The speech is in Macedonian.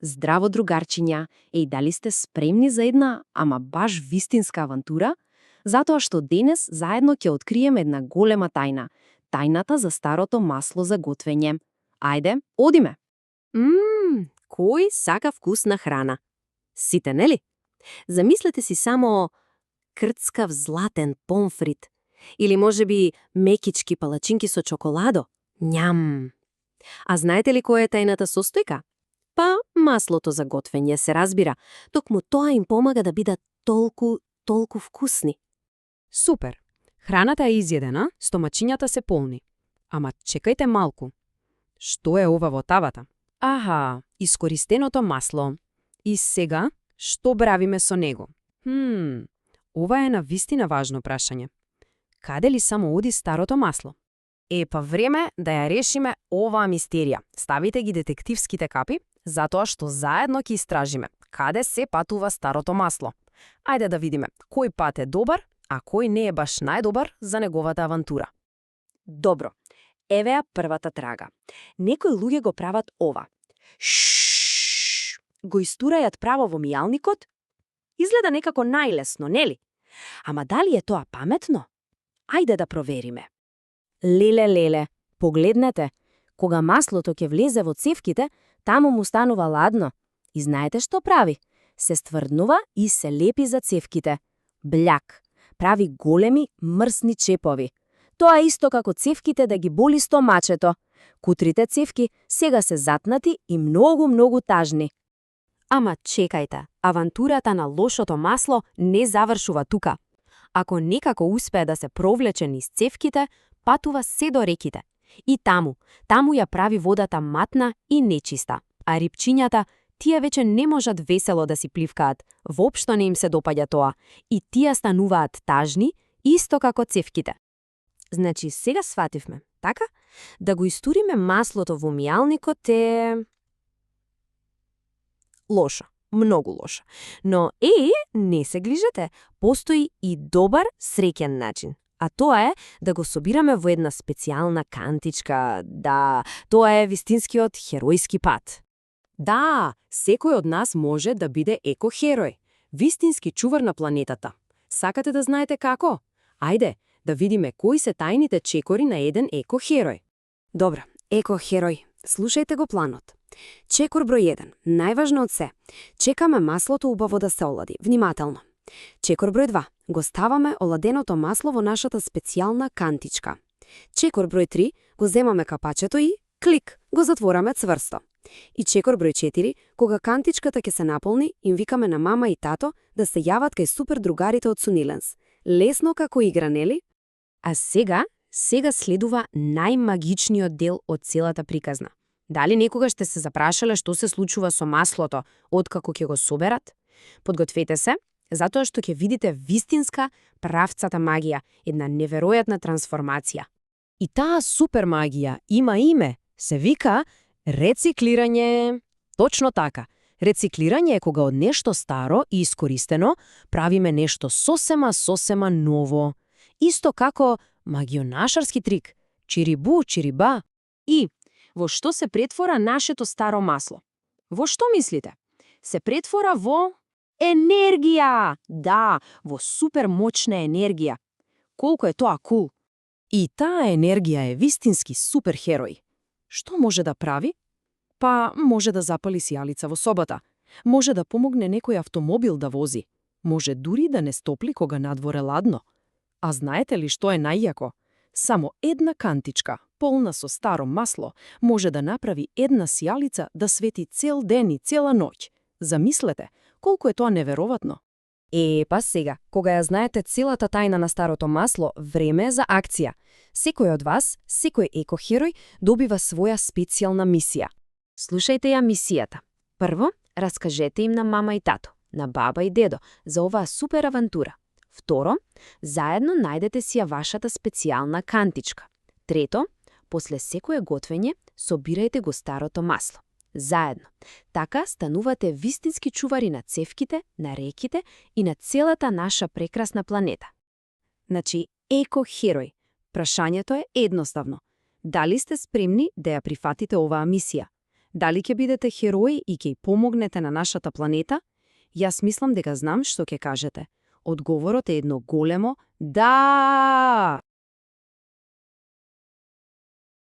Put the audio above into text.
Здраво, другарчиња, дали сте спремни за една, ама баш вистинска авантура? Затоа што денес заедно ќе откриеме една голема тајна. Тајната за старото масло за готвење. Ајде, одиме! Кој сака вкусна храна? Сите, нели? Замислете си само крцкав златен помфрит. Или можеби мекички палачинки со чоколадо. Нјам! А знаете ли која е тајната состојка? Па, маслото за готвење, се разбира. Токму тоа им помага да бидат толку вкусни. Супер! Храната е изједена, стомачињата се полни. Ама чекајте малку. Што е ова во тавата? Аха, искористеното масло. И сега, што правиме со него? Ова е навистина важно прашање. Каде ли само оди старото масло? Па време да ја решиме оваа мистерија. Ставите ги детективските капи, затоа што заедно ќе истражиме каде се патува старото масло. Ајде да видиме кој пат е добар, а кој не е баш најдобар за неговата авантура. Добро, еве ја првата трага. Некои луѓе го прават ова. Го истурајат право во мијалникот? Изгледа некако најлесно, нели? Ама дали е тоа паметно? Ајде да провериме. Леле, погледнете. Кога маслото ќе влезе во цевките, таму му станува ладно. И знаете што прави? Се стврднува и се лепи за цевките. Бљак. Прави големи, мрсни чепови. Тоа е исто како цевките да ги боли стомачето. Кутрите цевки сега се затнати и многу тажни. Ама чекајте, авантурата на лошото масло не завршува тука. Ако некако успее да се провлече низ цевките, патува се до реките. И таму ја прави водата матна и нечиста. А рипчињата, тие веќе не можат весело да си пливкаат. Воопшто не им се допаѓа тоа. И тие стануваат тажни, исто како цевките. Значи, сега свативме, така? Да го истуриме маслото во мијалникот е лошо, многу лошо. Но не се грижете, постои и добар, среќен начин. А тоа е да го собираме во една специјална кантичка. Да, тоа е вистинскиот херојски пат. Да, секој од нас може да биде еко-херој, вистински чувар на планетата. Сакате да знаете како? Ајде, да видиме кои се тајните чекори на еден еко-херој. Добро, еко-херој, слушајте го планот. Чекор број 1, најважно од се. Чекаме маслото убаво да се олади, внимателно. Чекор број 2, го ставаме оладеното масло во нашата специјална кантичка. Чекор број 3, го земаме капачето и, клик, го затвораме цврсто. И чекор број 4, кога кантичката ќе се наполни, им викаме на мама и тато да се јават кај супер другарите од Суниленс. Лесно како игра, нели? А сега следува најмагичниот дел од целата приказна. Дали некогаш сте се запрашале што се случува со маслото откако ќе го соберат? Подгответе се, затоа што ќе видите вистинска правцата магија, една неверојатна трансформација. И таа супер магија има име, се вика рециклирање. Точно така. Рециклирање е кога од нешто старо и искористено правиме нешто сосема ново. Исто како магионашарски трик. Чирибу, чириба. И во што се претвора нашето старо масло? Во што мислите? Се претвора во енергија! Да, во супер моćна енергија. Колку е тоа кул! И таа енергија е вистински супер херој. Што може да прави? Па, може да запали сијалица во собата. Може да помогне некој автомобил да вози. Може дури да не стопли кога надворе ладно. А знаете ли што е најјако? Само една кантичка, полна со старо масло, може да направи една сијалица да свети цел ден и цела ноќ. Замислете, колку е тоа неверојатно. Па сега, кога ја знаете целата тајна на старото масло, време е за акција. Секој од вас, секој еко-херој, добива своја специјална мисија. Слушајте ја мисијата. Прво, раскажете им на мама и тато, на баба и дедо, за оваа супер авантура. Второ, заедно најдете си ја вашата специјална кантичка. Трето, после секое готвење, собирајте го старото масло. Заедно. Така станувате вистински чувари на цевките, на реките и на целата наша прекрасна планета. Значи, еко-херој. Прашањето е едноставно. Дали сте спремни да ја прифатите оваа мисија? Дали ќе бидете херои и ќе помогнете на нашата планета? Јас мислам дека знам што ќе кажете. Одговорот е едно големо да!